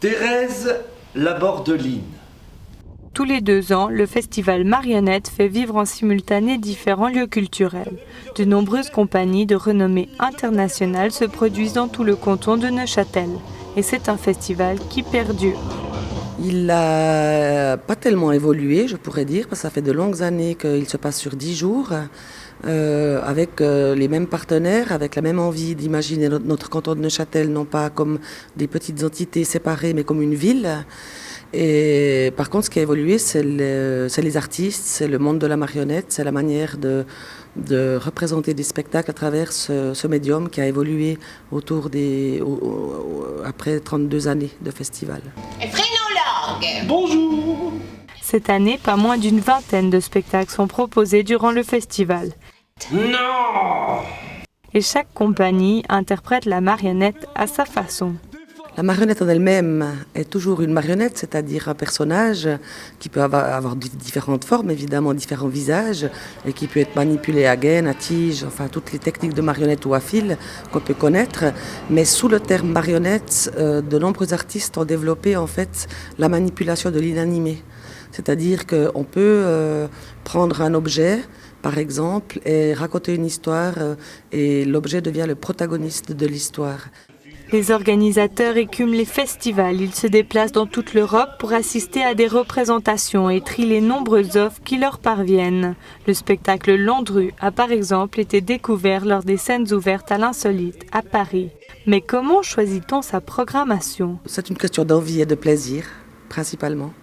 Thérèse Labordeline. Tous les 2 ans, le festival Marionnette fait vivre en simultané différents lieux culturels. De nombreuses compagnies de renommée internationale se produisent dans tout le canton de Neuchâtel. Et c'est un festival qui perdure. Il n'a pas tellement évolué, je pourrais dire, parce que ça fait de longues années qu'il se passe sur 10 jours, avec les mêmes partenaires, avec la même envie d'imaginer notre canton de Neuchâtel, non pas comme des petites entités séparées, mais comme une ville. Et par contre, ce qui a évolué, c'est les artistes, c'est le monde de la marionnette, c'est la manière de représenter des spectacles à travers ce médium qui a évolué après 32 années de festival. Bonjour. Cette année, pas moins d'une vingtaine de spectacles sont proposés durant le festival. Non. Et chaque compagnie interprète la marionnette à sa façon. La marionnette en elle-même est toujours une marionnette, c'est-à-dire un personnage qui peut avoir différentes formes, évidemment différents visages, et qui peut être manipulé à gaine, à tige, enfin toutes les techniques de marionnette ou à fil qu'on peut connaître. Mais sous le terme marionnette, de nombreux artistes ont développé en fait la manipulation de l'inanimé. C'est-à-dire qu'on peut prendre un objet, par exemple, et raconter une histoire, et l'objet devient le protagoniste de l'histoire. Les organisateurs écument les festivals. Ils se déplacent dans toute l'Europe pour assister à des représentations et trient les nombreuses offres qui leur parviennent. Le spectacle Landru a par exemple été découvert lors des scènes ouvertes à l'Insolite à Paris. Mais comment choisit-on sa programmation ? C'est une question d'envie et de plaisir, principalement.